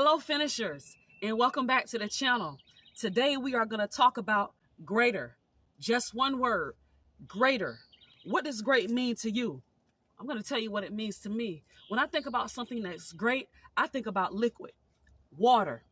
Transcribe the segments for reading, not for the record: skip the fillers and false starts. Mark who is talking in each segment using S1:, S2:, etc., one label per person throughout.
S1: Hello finishers, and welcome back to the channel. Today we are going to talk about greater. Just one word, greater. What does great mean to you? I'm going to tell you what it means to me. When I think about something that's great, I think about liquid, water.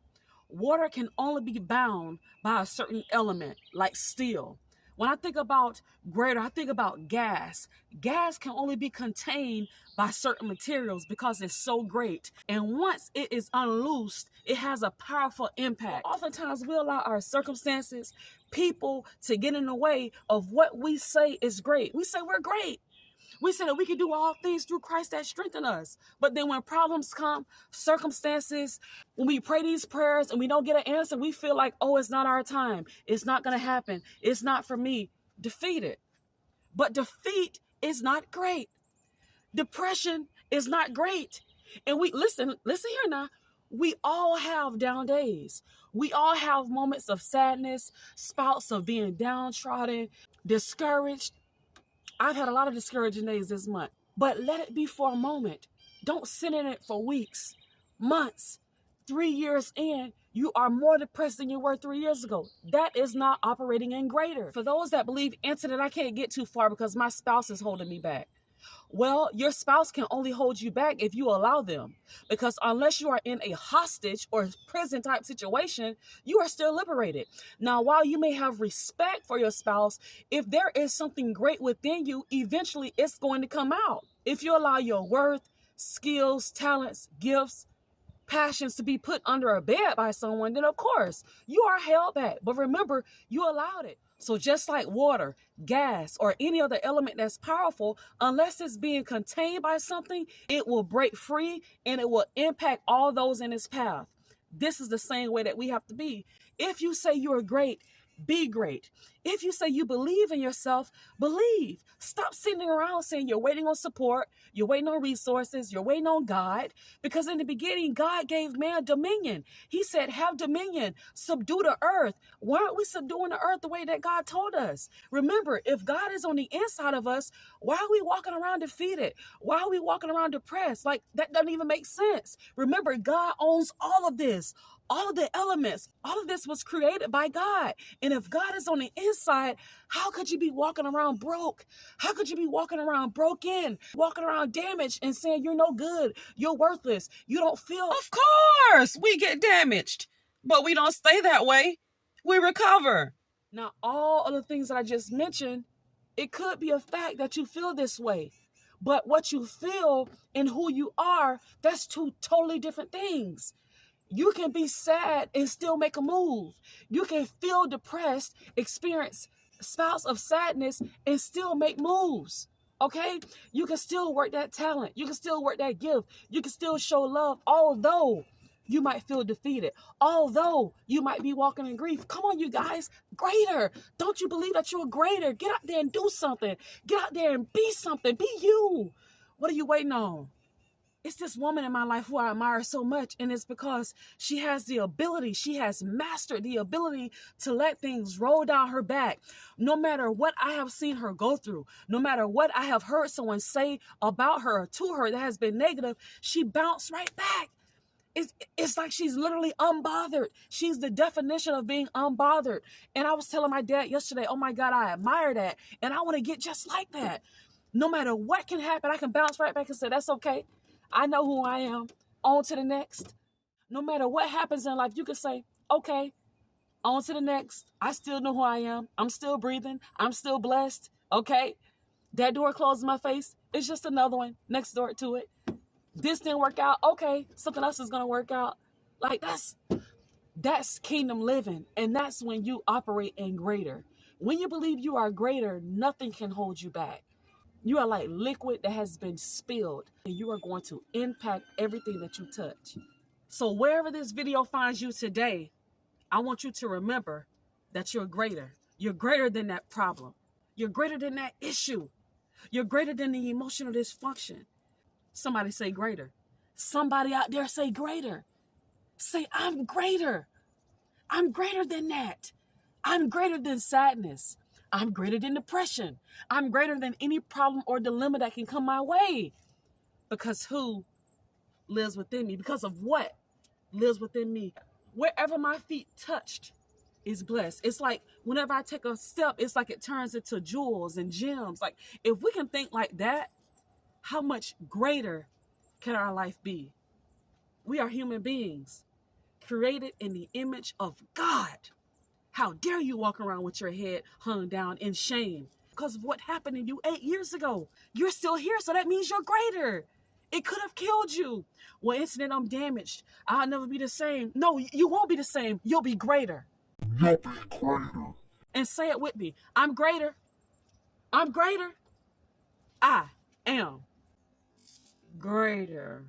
S1: Water can only be bound by a certain element like steel. When I think about greater, I think about gas. Gas can only be contained by certain materials because it's so great. And once it is unloosed, it has a powerful impact. Oftentimes we allow our circumstances, people to get in the way of what we say is great. We say we're great. We say that we can do all things through Christ that strengthen us. But then when problems come, circumstances, when we pray these prayers and we don't get an answer, we feel like, oh, it's not our time. It's not going to happen. It's not for me. Defeated. But defeat is not great. Depression is not great. And we listen here now. We all have down days. We all have moments of sadness, spouts of being downtrodden, discouraged. I've had a lot of discouraging days this month, but let it be for a moment. Don't sit in it for weeks, months, 3 years in. You are more depressed than you were 3 years ago. That is not operating in greater. For those that believe, Antoinette, I can't get too far because my spouse is holding me back. Well, your spouse can only hold you back if you allow them, because unless you are in a hostage or prison type situation, you are still liberated. Now, while you may have respect for your spouse, if there is something great within you, eventually it's going to come out. If you allow your worth, skills, talents, gifts, passions to be put under a bed by someone, then of course you are held back. But remember, you allowed it. So just like water, gas, or any other element that's powerful, unless it's being contained by something, it will break free and it will impact all those in its path. This is the same way that we have to be. If you say you're great, be great. If you say you believe in yourself, believe. Stop sitting around saying you're waiting on support, you're waiting on resources, you're waiting on God. Because in the beginning, God gave man dominion. He said, have dominion, subdue the earth. Why aren't we subduing the earth the way that God told us? Remember, if God is on the inside of us, why are we walking around defeated? Why are we walking around depressed? Like, that doesn't even make sense. Remember, God owns all of this. All of the elements, all of this was created by God. And if God is on the inside, how could you be walking around broke? How could you be walking around broken, walking around damaged and saying you're no good, you're worthless, you don't feel? Of course, we get damaged, but we don't stay that way. We recover. Now, all of the things that I just mentioned, it could be a fact that you feel this way. But what you feel and who you are, that's two totally different things. You can be sad and still make a move. You can feel depressed, experience spouts of sadness, and still make moves. Okay? You can still work that talent. You can still work that gift. You can still show love, although you might feel defeated. Although you might be walking in grief. Come on, you guys. Greater. Don't you believe that you're greater? Get out there and do something. Get out there and be something. Be you. What are you waiting on? It's this woman in my life who I admire so much, and it's because she has the ability, she has mastered the ability to let things roll down her back. No matter what I have seen her go through, no matter what I have heard someone say about her or to her that has been negative, she bounced right back. It's like she's literally unbothered. She's the definition of being unbothered. And I was telling my dad yesterday, oh my God, I admire that. And I want to get just like that. No matter what can happen, I can bounce right back and say, that's okay. I know who I am. On to the next. No matter what happens in life, you can say, okay, on to the next. I still know who I am. I'm still breathing. I'm still blessed. Okay. That door closed in my face. It's just another one next door to it. This didn't work out. Okay. Something else is going to work out. Like that's kingdom living. And that's when you operate in greater. When you believe you are greater, nothing can hold you back. You are like liquid that has been spilled, and you are going to impact everything that you touch. So wherever this video finds you today, I want you to remember that you're greater. You're greater than that problem. You're greater than that issue. You're greater than the emotional dysfunction. Somebody say greater. Somebody out there say greater. Say, I'm greater. I'm greater than that. I'm greater than sadness. I'm greater than depression. I'm greater than any problem or dilemma that can come my way. Because who lives within me? Because of what? lives within me. Wherever my feet touched is blessed. It's like whenever I take a step, it's like it turns into jewels and gems. Like if we can think like that, how much greater can our life be? We are human beings created in the image of God. How dare you walk around with your head hung down in shame because of what happened to you 8 years ago? You're still here, so that means you're greater. It could have killed you. Well, incident, I'm damaged. I'll never be the same. No, you won't be the same. You'll be greater.
S2: You'll be greater.
S1: And say it with me. I'm greater. I'm greater. I am greater.